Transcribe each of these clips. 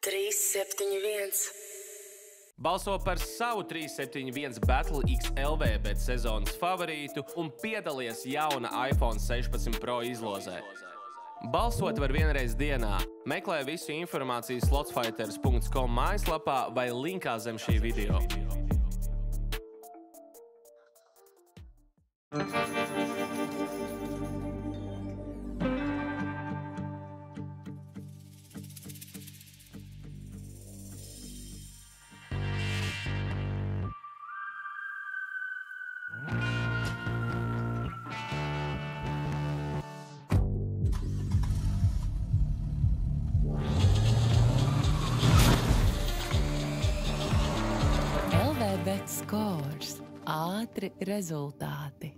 371. Balso par savu 371 Battle XLV bet sezonas favorītu un piedalies jauna iPhone 16 Pro izlozē. Balsot var vienreiz dienā. Meklē visu informāciju slotsfighters.com mājaslapā vai linkā zem šī video. Bet scores, ātri rezultāti.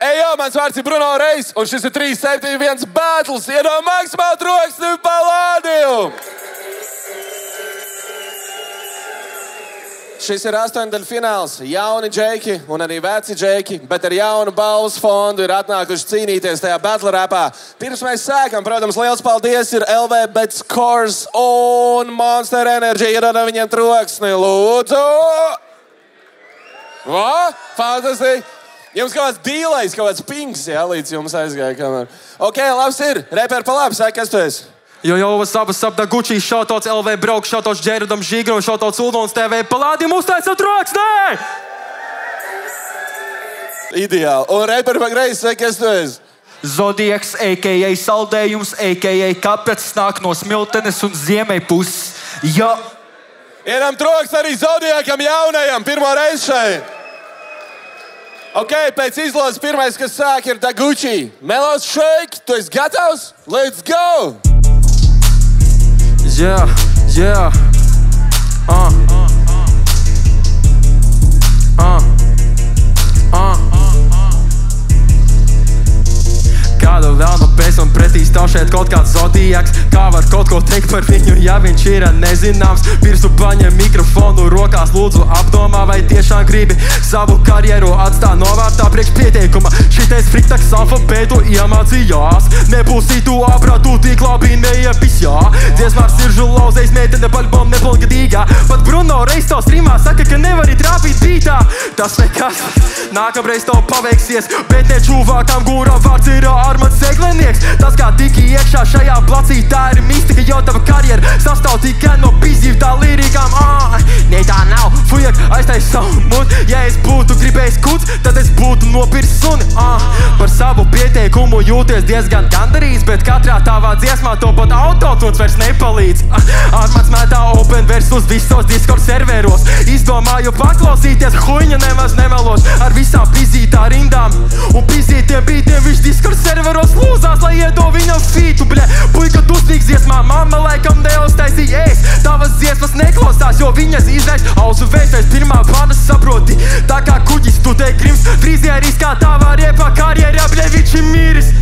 Ejo, mans vārds ir Bruno Reis, un šis ir 371 Battles. Iedod maksimālu troksni palādījumu! Šis ir astoņdaļfināls. Jauni džeki un arī veci džeki, bet ar jaunu balvas fondu ir atnākuši cīnīties tajā battle rapā. Pirms mēs sākam, protams, liels paldies ir LV Bet Scores un Monster Energy. Iedodam viņiem troksni, lūdzu! O, fantastiski! Jums kaut kāds dīlais, kaut kāds pings, jā, līdz jums aizgāja kamēr. Ok, labs ir. Reper pa labi, saka, kas tu esi? Jo, what's up, da Gucci, shoutouts LV Brauk, shoutouts Džeridam Žigram, shoutouts Uldons TV, palādījum uztaisam troksni! Ideāli. Un reper pa greisi, saka, kas tu esi? Zodiaks, a.k.a. saldējums, a.k.a. kāpēc nāk no smiltenes un ziemei puses. Jo! Iedam troksni arī Zodiakam jaunajam, pirmo reizi šeit. Ok, pēc izlozes pirmais, kas sāk, ir Da Gucci. Melos Shake, tu esi gatavs? Let's go! Yeah. Kādu velnu pēc un pretī stāv šeit kaut kāds Zodiaks. Kā var kaut ko teikt par viņu, ja viņš ir nezināms? Pirms tu paņem mikrofonu rokās, lūdzu apdomā, vai tiešām gribi savu karjeru atstāt novārtā priekš pieteikuma. Šitais friktaks alfabētu iemācījās. Nebūsī tu apratu, tik labi neiepis, jā. Dziesmārs siržu lauzējs, meitene paļbom nepilngadīgā. Pat Bruno Reis to streamā saka, ka nevari trāpīt bītā. Tas nekas, nākamreiz to paveiksies, bet ne čūvākam, kura vārds ir Armats Seglenieks. Tas kā tiki iekšā šajā placī, tā ir mistika, jo tava karjera sastāv tikai no pizdīvtā lirikām. Nē, tā nav, fujak, aiztais savu mut. Ja es būtu gribējis kuts, tad es būtu nopircis suni. Par savu pieteikumu jūties diezgan gandarīts, bet katrā tavā dziesmā to pat autotunes vairs nepalīdz. Armats mētā open versus visos Discord serveros. Izdomāju paklausīties, huiņa nemaz nemelos ar visām pizītā rindām un pizītiem bītiem. Viņš Discord serveros lūzās, lai iedo viņam fītu, bļē. Puika dusmīgs dziesmā, mamma laikam neuztaisīja ēs. Tavas dziesmas neklausās, jo viņas izraisa ausu vēstais pirmā panas saproti. Tā kā kuģis, tu te grims frizieris, kā tavā riepā karjerā, bļē, viņš ir mīris.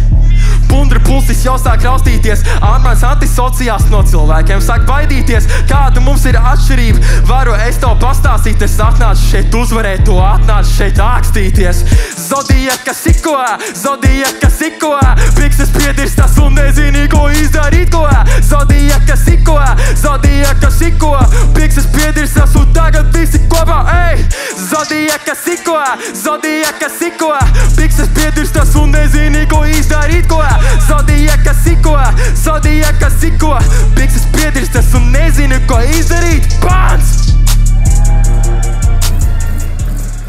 Pundra pulsis jau sāk raustīties, Armāns antisociāls no cilvēkiem sāk baidīties. Kāda mums ir atšķirība? Varu es tev pastāstīt, es atnācu šeit uzvarēt, tu atnācu šeit ākstīties. Zodiaka siko, pikses piedirstas un nezini, ko izdarīt, ko. Zodiaka siko, pikses piedirstas un tagad visi kopā, ej! Zodiaka siko, pikses piedirstas un nezini, ko izdarīt, ko. Zodiaka siko, pikses piedirstas un nezinu, ko izdarīt. Pants!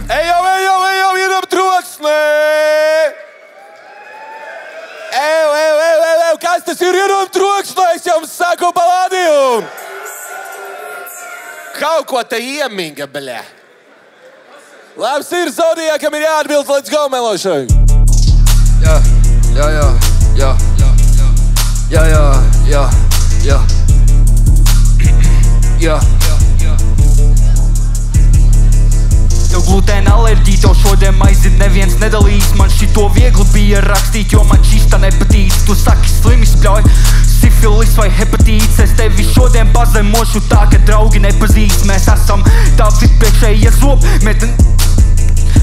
Ejo, iedam troksni! Kas tas ir? Iedam troksni, es jums saku palādījumu! Kaut ko te iemīga, bļē. Labs ir, Zodiakam ir jāatbild, let's go, melošai! Tev glutēna alerģija, tev šodien maizi neviens nedalīs. Man šito viegli bija rakstīt, jo man šista nepatīc. Tu saki slimi spļauj, sifilis vai hepatīts. Es tevi šo šodien pazemošu tā, ka draugi nepazīst. Mēs esam tavi priekšējie zobi.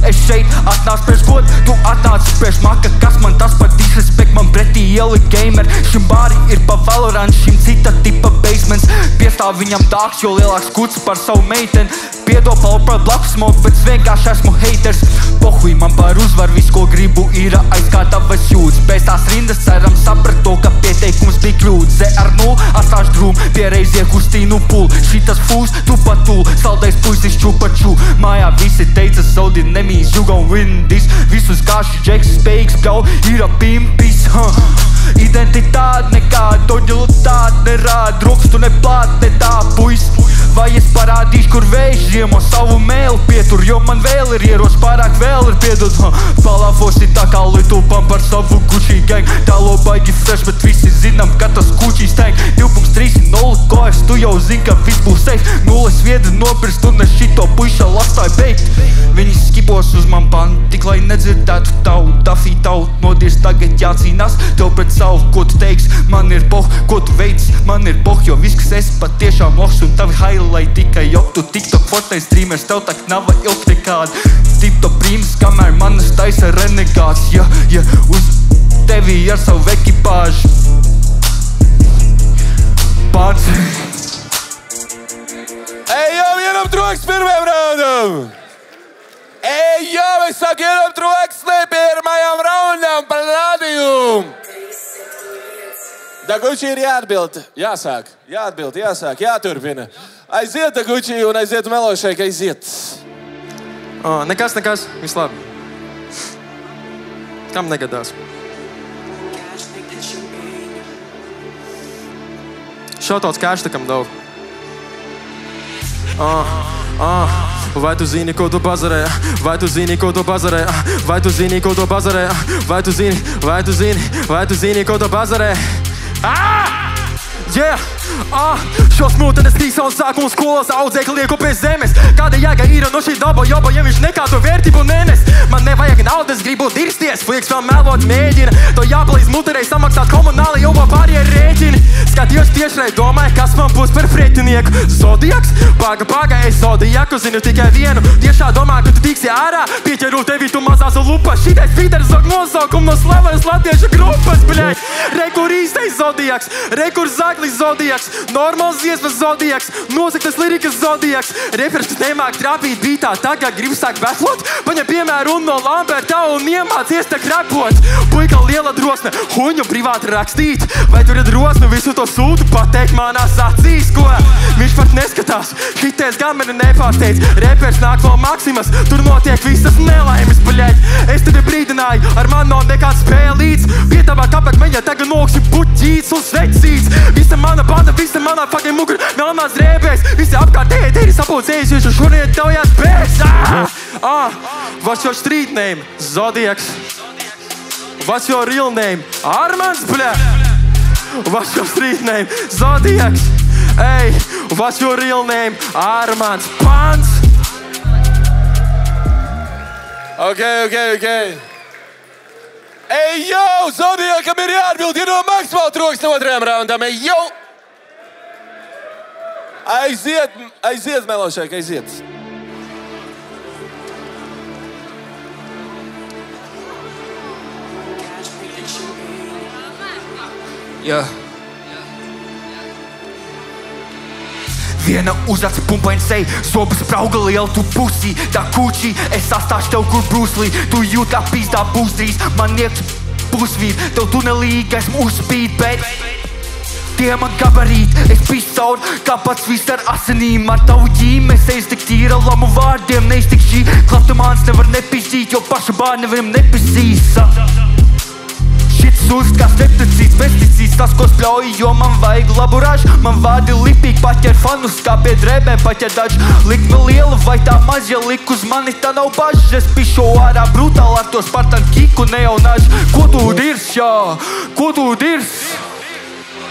Es šeit atnācu priekš god, tu atnāci priekš maka. Kas man tas par disrespekt, man pretī ielika gamer. Šim bāri ir pa Valorant, šim cita tipa basements. Piestāv viņam dāks, jo lielāks kuts par savu meiteni. Piedod par blakus smoke, bet vienkārši esmu haters. Pohuj man par uzvaru, viss ko gribu ir aizkārt tavas jūtas. Pēc tās rindas ceram saprat to, ka pieteikums bija kļūds. ZR0 atstāšu drūm, piereizie kustīnu pul. Šitas fūs, tu patūl, saldais puisis čupaču. Mājā visi teica Zodi nemīs, you gon' win this. Visus kāši džeks spējīgs bļau, ir pimpis. Identitāte nekāda, toģilitāte nerāda. Rokas tu neplāt, ne tā puis. Vai es parādīšu, kur vējš ziemo savu mēli pietur, jo man vēl ir ieros, pārāk vēl ir piedod. Palāfosi tā kā litupam par savu Gucci gang. Tālo baigi fresh, bet visi zinām, ka tas Gucci stank. 2.3.0 kojas, tu jau zini, ka viss būs safe. 0 viedri nopirst un es šito puiša lastāju beigt. Viņi skibos uz man panti, tik lai nedzirdētu tavu dafī tavu. Nodies tagad jācīnās tev pret savu, ko tu teiks. Man ir boh, ko tu veids, man ir boh, jo viss, kas esi patiešām loks un tavi highlight tikai jok. Tu TikTok fotais streamers, tev tak nav ilgt nekāda. Tipto prīmas, kamēr manas taisa renegāts. Ja, uz tevi ar savu ekipāžu. Pārts. Ej, jau vienam troks pirmajam raundam! Ej, jau es saku vienam troks pirmajam raundam par rādījumu! Daguči ir jāatbild, jāsāk, jāturpina. Aiziet, Daguči, un aiziet Melošēk, aiziet. Nekas, viss labi. Kam negadās? Šautauts Kashtakam dau. Vai tu zini, ko tu bazarē? Vai tu zini, ko tu bazarē? Vai tu zini, ko tu bazarē? Vai tu zini, ko tu bazarē? Šo smūteni es tīsa un sāku un skolas audzēkli lieku pie zemes. Kāda jēga ir no šī daba joba, ja viņš nekādu vērtību nenes? Man nevajag naudas, gribu dirsties, flieks vēl melot mēģina. To jāpalīdz muterei samaksāt komunāli, jo pārējie rēķini. Skatījos tiešrai, domāju, kas man būs par pretinieku. Zodiaks? Paga, es Zodiaku zinu tikai vienu. Tiešā domā, ka tu tiksi ārā, pieķeru tevi tu mazās lupas. Šitais Fiders zog nosaukumu no slavenas latviešu grupas, bļai. Rekur īstais Zodiaks, rekur zaglis Zodiaks. Normāls dziesmas Zodiaks, nozaktas lirikas Zodiaks. Refers, kas nemāk trāpīt bītā, tagad grib sāk betlot. Paņem piemēru un no Lamberta un iemācies tak rapot. Puika liela drosme, huņu privāti rakstīt. Vai tur ir drosme visu to sūtu pateikt manās acīs, ko? Viņš pat neskatās, šitais gan mani nepārsteidz. Refers nāk no Maksimas, tur notiek visas nelaimes, bļaļ. Es tevi brīdināju, ar man nav nekāds spēlīts. Pietavā kāpēc meņa tagad nokši puķīts un svecīts. Visa mana banda, visa manā fucking mugur, melnās drēbēs. Visi apkārtēji tevi sapulcējuši, jo šodien taujās bēs. What's your street name? Zodiaks. What's your real name? Armands, bļa. What's your street name? Zodiaks. Ey, what's your real name? Armands Pants. Okay. Ej, jau, Zodiakam ir jāatbild, ir no maksimāli troks no otrajam raundam. Ej, jau! Aiziet, Melošēk, aiziet. Viena uzaca pumpaini sej, zobas sprauga liela, tu pusī, tā kūčī. Es sastāšu tev, kur Bruce Lee, tu jūt kā pīstā būstrīs. Man iekš pusvīd, tev tunelīgi esmu uzspīd, bet tie man gabarīt, es pīstu caur, kā pats viss ar asinīm. Ar tavu ģīmes, es tik tīra lamu vārdiem, neiztik šī. Klaptamāns nevar nepīstīt, jo paša bārni nevaram nepīstīs. Šits uzst kā septicīts, pesticīts, tas, ko spļauj, jo man vajag labu ražu. Man vārdi lipīgi paķer fanus, kā pie drēbēm paķer dažu. Likme liela vai tā maz, ja lik uz mani, tā nav bažas. Es pišo ārā brutāli ar to Spartan kiku, ne jau nažu. Ko tu dirs, jā? Ko tu dirs?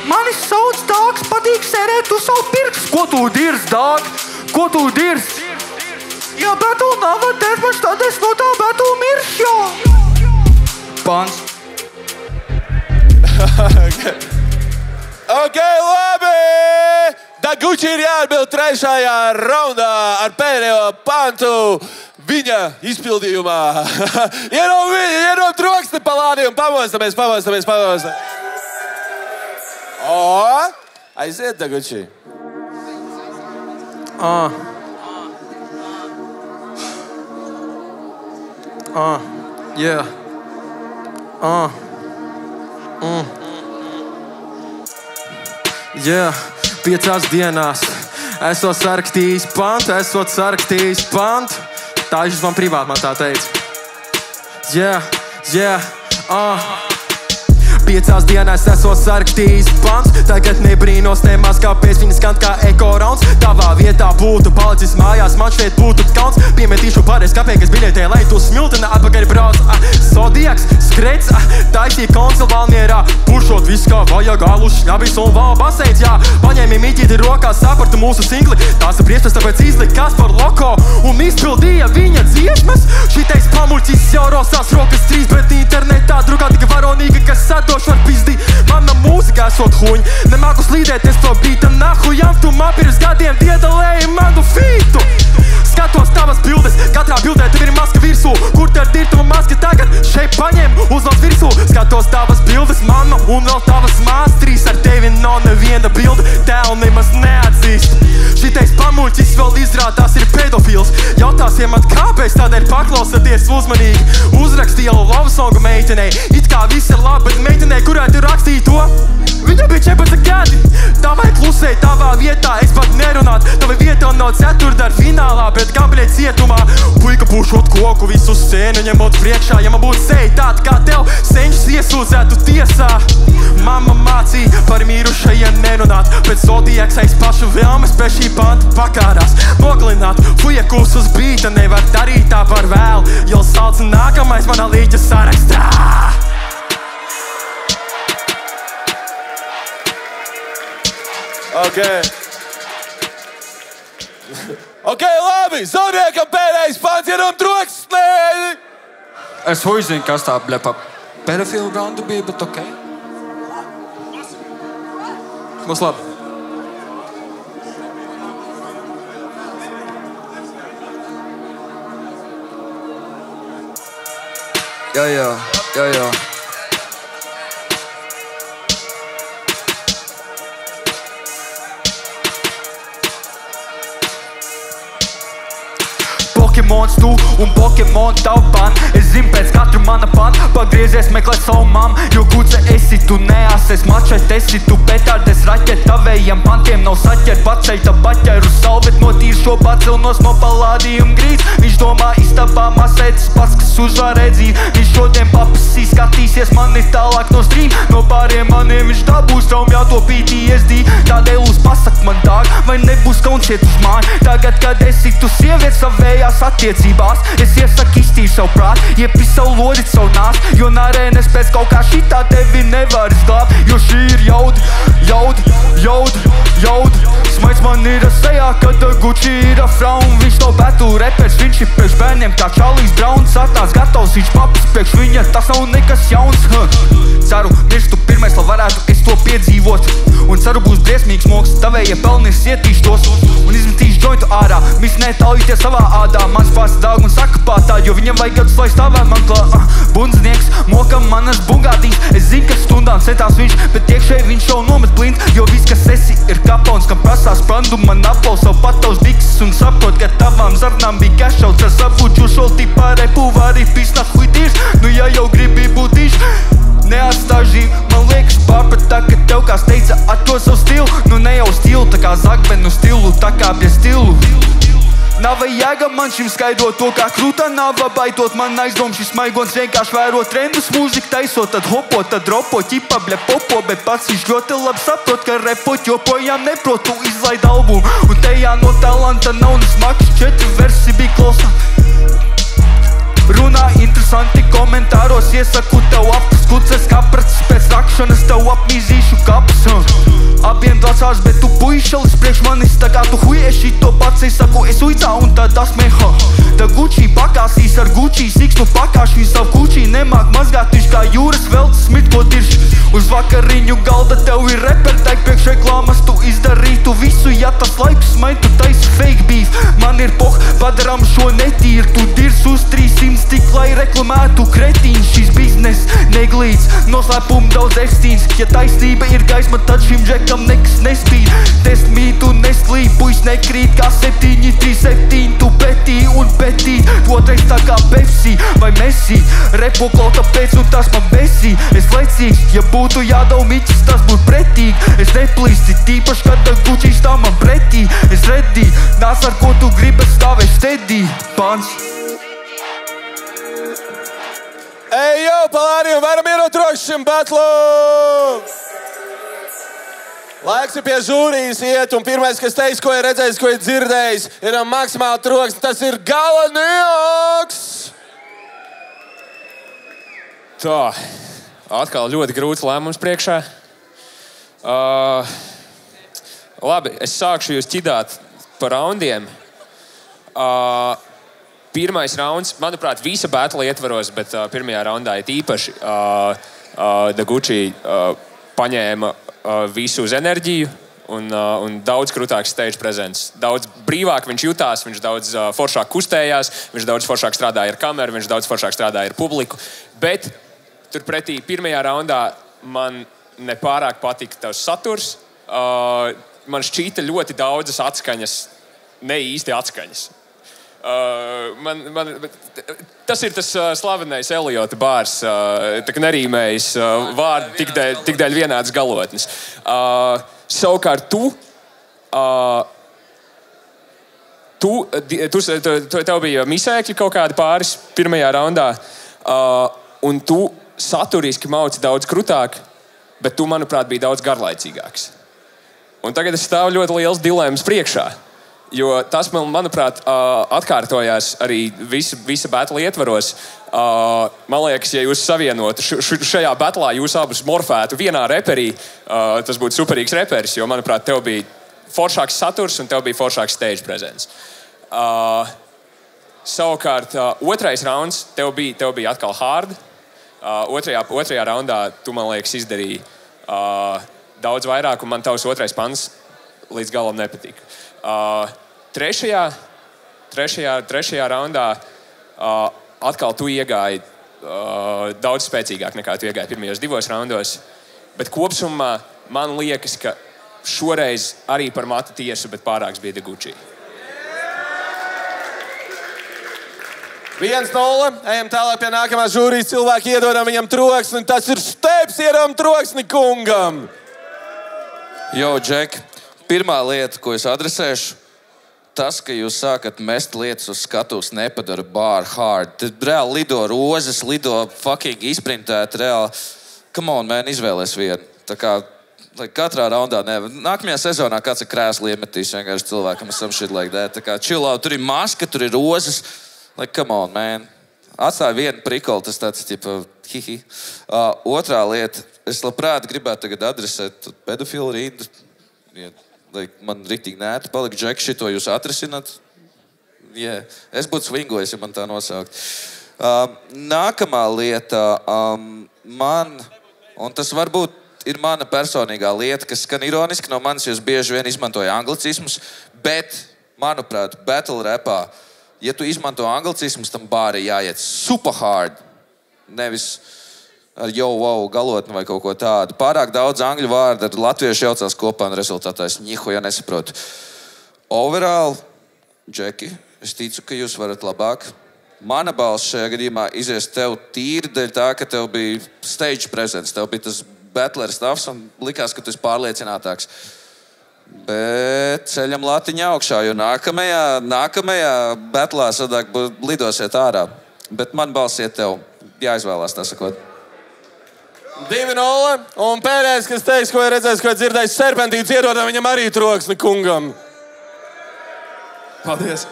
Mani sauc dāgs, patīk sērēt uz savu pirks. Ko tu dirs, dāg? Ko tu dirs? Ja betu nav terpaš, tad es no tā betu mirš, jā. Pants. Okay, labi! Gucci ir jāatbild 3. raundā ar pēdējo pantu viņa izpildījumā. Ierom troksni pa lādījumu, pamostamies. Aiziet, Gucci. Yeah. Yeah, 5 dienās esot sarakstījis pantu. Tā viņš man privāti man tā teica. Yeah. 5 dienās esot sarakstījis pants. Tagad nebrīnos nemaz, kāpēc viņi skan kā ekorauns. Tavā vietā būtu palicis mājās, man šeit būtu kauns. Piemetīšu pārējais kāpēkas biļetē, lai tu smiltena atpakaļ brauc. Zodiaks, skrets, taisīja konsili Valmierā. Pušot visu kā vajag, alus, šņabis un val baseins, jā. Paņēmi miķīti rokās, sapratu mūsu singli. Tās briesmas tāpēc izlikās par loko un izpildīja viņa dziesmas. Šitais pamuļķis jau rosās rokas 3, bet internetā drukā tika varonīga, kas sadoš var pizdīt. Mana mūzika esot huņ, nemāku slīdēties to bīta nahujam. Tu man pirms gadiem diedalēji manu fītu. Skatos tavas bildes, katrā bildē tev ir maska virsū. Kur tev ir tava maska tagad? Šeit paņem, uzlauc virsū. Skatos tavas bildes, mamma, un vēl tavas mās. 3 ar tevi nav neviena bilde, tēlu nemaz neatzīst. Šitais pamuļķis vēl izrādās ir pedofils. Jautāsim man kāpēc, tādēļ paklausaties uzmanīgi. Uzrakstīja love songu meitenei, it kā viss ir labi, bet meitenei, kurai tu rakstīji to, viņa bija 14 gadi. Tavai klusē, tavā vietā, es pat nerunāt. Tava vieta nav ceturtdar finālā, bet gabļai cietumā. Puika pušot koku visu scēnu, ņemot priekšā. Ja man būtu seja tāda kā tev, senčs iesūdzētu tiesā. Mama mācīja par mīrušajiem nerunāt, bet Zodiaks aiz pašu vēlmes pēc šī panta pakārās. Noglināt, fujekus uz bīta, nevar darīt tā par vēlu. Jau salds nākamais manā līķa sarakstā. Ok, labi, Zodiakam pēdējais pants, ierom troksni! Es huizinu, kas tā blepa pedofilu raundu bija, bet ok. Mums labi. Jā. Pokemons tu un Pokemon tavu pan. Es zinu pēc katru mana pan. Pagriezies meklē savu mam, jo guce esi tu neāsies mačet esi tu petardes raķet. Tavējiem pantiem nav saķer, paceļ ta baķeru salvet. Notīr šo pacelnos no palādījuma grīz. Viņš domā istabā masētas pats, kas uzvarē dzīvi. Viņš šodien papasī skatīsies mani tālāk no stream. No pāriem maniem viņš dabūs traumjā to PTSD. Tādēļ uz pasak man dārg, vai nebūs kauns iet uz māju. Tagad, kad esi tu sieviet savējās attiecībās, es iesaku iztīri savu prāt, iepis savu lodit savu nās. Jo narēnes pēc kaut kā šitā tevi nevar izglābt. Jo šī ir jaudi. Smaids man ir sejā, kad Gucci ir frau. Un viņš nav battle repers, viņš ir priekš bērniem kā Charlies Browns. Atnāc gatavs, viņš papas priekš viņa, tas nav nekas jauns. Ceru, mirstu pirmais, lai varētu es to piedzīvot. Un ceru būs briesmīgs moks, tavējie pelnis ietīš tos. Un izmetīš jointu ārā, mis netaujieties savā ādā. Mans pārs daug un saka pātā, jo viņam vajag gadus, lai stāvēt man klāt. Bundznieks, mokam manas bugātīs. Es zinu, ka stundām setās viņš, bet iekšēji viņš jau nomet blind. Jo viss, kas esi, ir kapauns, kam prasās prandu. Man aplaus savu patavs diksis un saprot, ka tavām zarnām bija kašauts. Ar sabūču šoltī pārēpu vari pisnā huidīrs. Nu ja jau gribi būt iš, neatstāj dzīvi. Man liekas pārpratā, ka tev kāds teica atdod savu stilu. Nu ne jau stilu, tā kā Zagbenu stilu, tā kā bie stilu. Nav jēga man šim skaidrot to, kā krūta nav baitot. Man aizdom šis maigons vienkārši vēro trendus, mūziku taisot, tad hopo, tad dropo, ķipa bļa popo. Bet pats viņš ļoti labi saprot, ka repot joprojām neprotu izlaid albumu. Un tajā no talanta nav nesmaks, 4 versi bija klausām. Runā interesanti komentāros, iesaku tev apkas kuces kaprats. Pēc rakšanas tev apmīzīšu kaps. Abiem dācās, bet tu puišalis priekš manis, tā kā tu huieši to pats. Es saku, es uicā un tad asmeha. Ta Gucci pakāsīs ar Gucci, siksnu pakāšu viņu savu kučī. Nemāk mazgāt viņš kā jūras veltes smit, ko dirš. Uz vakariņu galda tev ir repertaik, priekš reklāmas tu izdarītu tu visu, ja tas laiks man tu taisi fake beef. Man ir padaram šo netīru, tu dirs uz 300 tik, lai reklamētu kretīns. Šis biznes neglīdz, noslēpum daudz estīns. Ja taisnība ir gaisma, tad šim džekam nekas nespīd. Test me, tu neslīd, puiš nekrīt kā 7, 3, 7. Tu petī un petī, otrais tā kā Pepsi vai Messi. Repo klauta pēc un tas man besī. Es lecīgs, ja būtu jādau miķis, tas būtu pretīgi. Es neplīsti, tīpaši, kad Gucci's tā man pretī. Es ready, nāc ar ko tu gribi, stāvēs steady. Pants. Ej, jau, Palāriju, varam ierot rokas šim batlu! Laiks ir pie žūrijas iet, un pirmais, kas teiks, ko ir redzējis, ko ir dzirdējis, ir maksimāli troksnis, tas ir Galanieks! Tā, atkal ļoti grūts lēmums priekšā. Labi, es sākšu jūs ķidāt par raundiem. Pirmais rauns, manuprāt, visa battle ietvaros, bet pirmajā raundā ir īpaši Gucci paņēma visu uz enerģiju un daudz krūtāks stage presence. Daudz brīvāk viņš jutās, viņš daudz foršāk kustējās, viņš daudz foršāk strādāja ar kameru, viņš daudz foršāk strādāja ar publiku. Bet turpretī pirmajā raundā man nepārāk patika tavs saturs. Man šķīta ļoti daudzas atskaņas, ne īsti atskaņas. Tas ir tas slavenais Eliota bārs, tā kā nerīmējis vārdi tik dēļ vienādas galotnes. Savukārt tev bija misēkļi kaut kādi pāris pirmajā raundā, un tu saturiski mauci daudz krutāk, bet tu, manuprāt, biji daudz garlaicīgāks. Un tagad es stāvu ļoti liels dilemmas priekšā. Jo tas, manuprāt, atkārtojās arī visa battle ietvaros. Man liekas, ja jūs savienotu šajā battlā, jūs abus morfētu vienā reperī, tas būtu superīgs reperis, jo, manuprāt, tev bija foršāks saturs un tev bija foršāks stage presence. Savukārt, otrais rauns tev bija atkal hard. Otrajā raundā tu, man liekas, izdarīji daudz vairāk, un man tavs otrais pants līdz galam nepatika. Trešajā raundā atkal tu iegāji daudz spēcīgāk nekā tu iegāji pirmajos 2 raundos, bet kopsumā man liekas, ka šoreiz arī par matu tiesu, bet pārāks bija Gucci. 1-0. Ejam tālāk pie nākamā žūrijas cilvēka, iedodam viņam troksni. Tas ir Steps, iedodam troksni kungam. Jo, Džek, pirmā lieta, ko es adresēšu, tas, ka jūs sākat mest lietas uz skatuves, nepadara bar hard. Tad reāli lido rozes, lido fucking izprintēt, reāli. Come on, man, izvēlēs vienu. Tā kā, lai katrā raundā nevar. Nākamajā sezonā kāds ir krēsli iemetīs vienkārši cilvēkam, some shit like that. Tā kā chill out, tur ir maska, tur ir rozes. Like, come on, man. Atstāja vienu prikolu, tas tāds, tipa, hihi. Otrā lieta, es labprāt gribētu tagad adresēt pedofilu rindu. Man riktīgi nēti palika, Džek, šito jūs atrisināt. Yeah. Es būtu swingojis, ja man tā nosaukt. Nākamā lieta, un tas varbūt ir mana personīgā lieta, kas skan ironiski no manis, jo es bieži vien izmantoju anglicismus, bet, manuprāt, battle rapā, ja tu izmanto anglicismus, tam bāri jāiet super hard. Nevis ar yo, wow, galotni vai kaut ko tādu. Pārāk daudz angļu vārdu ar latviešu jaucās kopā un rezultātā es nihoja nesaprotu. Overall, Džeki, es ticu, ka jūs varat labāk. Mana balss šajā gadījumā izies tev tīri dēļ tā, ka tev bija stage presence, tev bija tas battler stuffs un likās, ka tu esi pārliecinātāks. Bet ceļam latiņu augšā, jo nākamajā battlā sadāk lidosiet ārā. Bet man balss iet tev jāizvēlās, tā sakot. 2-0. Un pēdējais, kas teiks, ko ir redzējis, ko ir dzirdējis, Serpentīts, iedodam viņam arī troksni kungam. Paldies.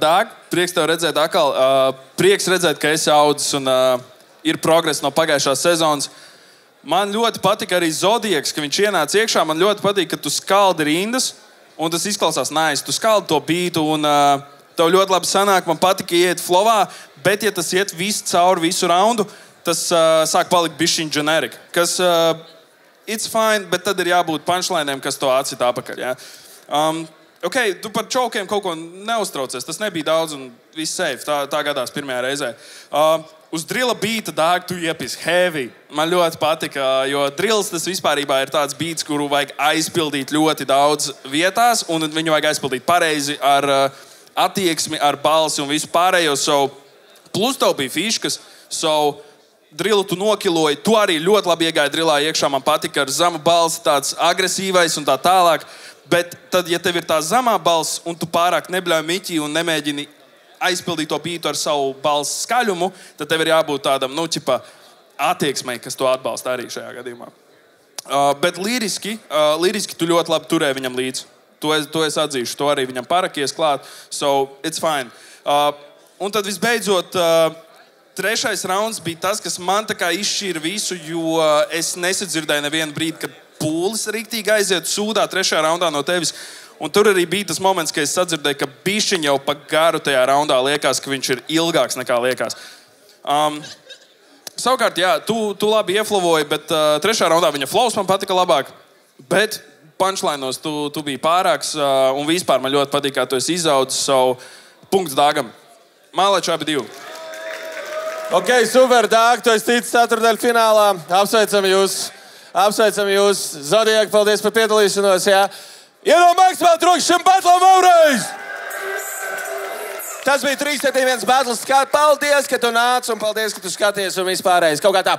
Dāg, prieks tev redzēt atkal. Prieks redzēt, ka esi audzis un ir progress no pagājušās sezonas. Man ļoti patika arī Zodiaks, ka viņš ienāca iekšā. Man ļoti patika, ka tu skaldi rindas, un tas izklausās nice. Tu skaldi to beatu, un tev ļoti labi sanāk. Man patika iet flowā, bet ja tas iet cauri visu raundu, tas sāk palikt bišķiņ generic. Kas it's fine, bet tad ir jābūt punchline'iem, kas to atcita apakaļ. Ja? Ok, tu par čaukiem kaut ko neuztraucies. Tas nebija daudz un viss safe. Tā gadās pirmajā reizē. Uz drilla beata dāg tu iepisi heavy. Man ļoti patika, jo drills tas vispārībā ir tāds beats, kuru vajag aizpildīt ļoti daudz vietās, un viņu vajag aizpildīt pareizi ar attieksmi, ar balsi un visu pārējo. Plus tev bija fiškas, drillu tu nokiloji, tu arī ļoti labi iegāji drillā iekšā, man patika ar zemu balsi, tāds agresīvais un tā tālāk. Bet tad, ja tev ir tā zemā balss, un tu pārāk nebļauj miķi un nemēģini aizpildīt to bītu ar savu balss skaļumu, tad tev ir jābūt tādam, attieksmei, kas to atbalsta arī šajā gadījumā. Bet liriski tu ļoti labi turēji viņam līdzi. To es atzīšu, to arī viņam parakies klāt. So, it's fine. Un tad visbeidzot, trešais rauns bija tas, kas man tā kā izšķīra visu, jo es nesadzirdēju nevienu brīdi, kad pūlis riktīgi aiziet sūdā trešajā raundā no tevis. Un tur arī bija tas moments, kad es sadzirdēju, ka bišķiņ jau pa garu tajā raundā liekas, ka viņš ir ilgāks nekā liekas. Savukārt, jā, tu labi ieflavoji, bet trešajā raundā viņa flows man patika labāk. Bet punchline'os tu biji pārāks un vispār man ļoti patīk, kā tu esi izaudzis savu punktu Dāgam. Mālēču abi 2. Ok, super, Dāg, tu esi ticis ceturtdaļu finālā. Apsveicam jūs. Zodiak, paldies par piedalīšanos, jā. Iedod maksimāli trokšķi šim batlam vēlreiz! Tas bija 3-7-1 battles. Paldies, ka tu nāc un paldies, ka tu skaties un vispārējais. Kaut kā tā.